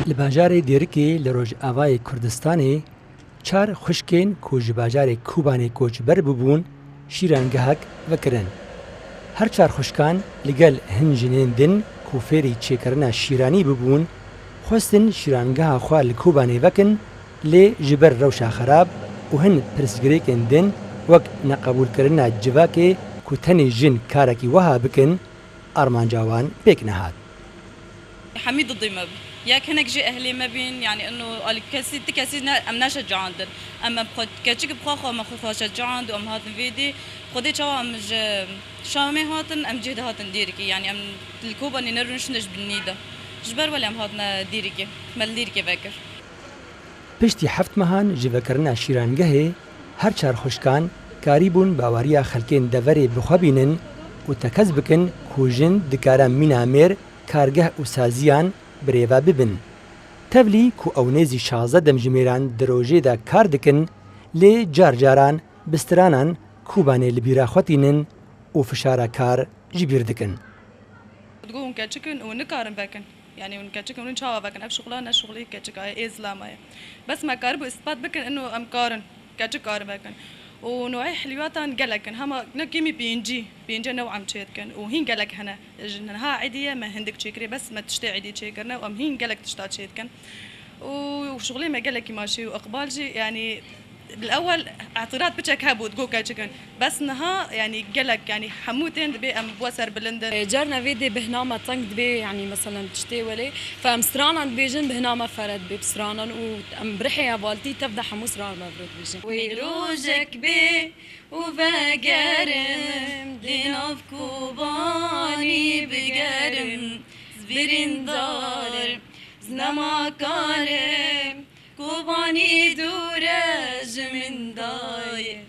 li bajarê Dêrikê li Rojavayê Kurdistanê çar xwişkên ku ji bajarê Kobanê koçber bibûn şîrangehek vekirin. Her çar xwişkan li gel hin jinên din ku fêrî çêkirina şîranî bibûn xwestin şîrangeha xwe li Kobanê vekin lê ji ber rewşa xerab û hin pirsgirêkên din wek neqebûlkirina civakê ku tenê jin karekî wiha bikin armanca wan pêk nehat. حميد ضدي ما بي ياك هناك جي اهلي ما بين يعني انه قال كاسي تكاسي ام نشجع عندن اما كاتشك بخاخه ما خوفا شجع عند ام هاتن فيدي خدي تشوا ام شامي هاتن ام جهد هاتن ديركي يعني ام الكوبا اني نرنش نج بالنيده جبر ولا ام هاتنا ديركي مال ديركي فكر پشتی هەفت مەهان ji vekerina şîrangehê her çar xwişkan karî bûn bawariya xelkên deverê bixwebînin û tekez bikin ku jin dikare mîna mêr kargeh û saziyan birêve bibin. Tevlî ku ew nêzî 16 demjimêran di rojê de kar dikin lê car caran bistiranan Kobanê li bîra xwetînin û fişara kar ji bîr dikin. تقول كاتشكن ونكارن باكن يعني ونكاتشكن ونشاوا باكن اف شغلانه شغلي كاتشكا اسلاميه بس ما كاربو اثبات بكن انه ام كارن كاتشكار باكن ونوعي حلواتان قالكن هما نكيمي بينجي نوعا مشيتكن وهين قالك هنا ها عيديه ما هندك تشيكري بس ما تشتي عيدي تشيكرنا وام هين قالك تشتا تشيتكن وشغلي ما قالك ماشي واقبالجي يعني بالاول اعتراض بتشك هابو تقول كاتشكن بس نها يعني قالك يعني حموتين دبي ام بوسر بلندن جارنا فيدي بهنامه طنق دبي يعني مثلا تشتي ولي فامسترانا بيجن بهنامه فرد ببسرانا وام برحي يا بالتي تبدا حموس رار مبروك بيجن ويروجك بي وبقرم ديناف كوباني بقرم زبرندار زنما كارم كوباني دورج من دايه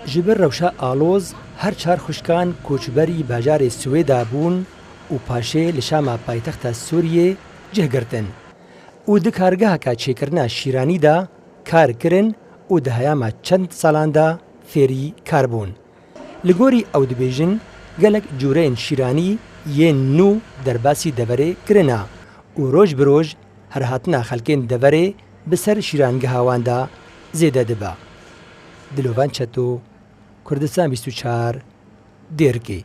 ji ber rewşa aloz her çar xwişkan koçberî bajarê Swêda bûn û paşê li şama paytexta Sûriyê cih girtin û di kargeheka çêkirina şîranî de kar kirin û di heyama çend salan de fêrî kar bûn. Li gorî ew dibêjin gelek cûreyên şîranî yên nû derbasî deverê kirina û roj bi roj herhatina xelkên deverê bi ser şîrangeha wan de zêde dibe. Dilovan Çeto, Kurdistan 24 Dêrikê.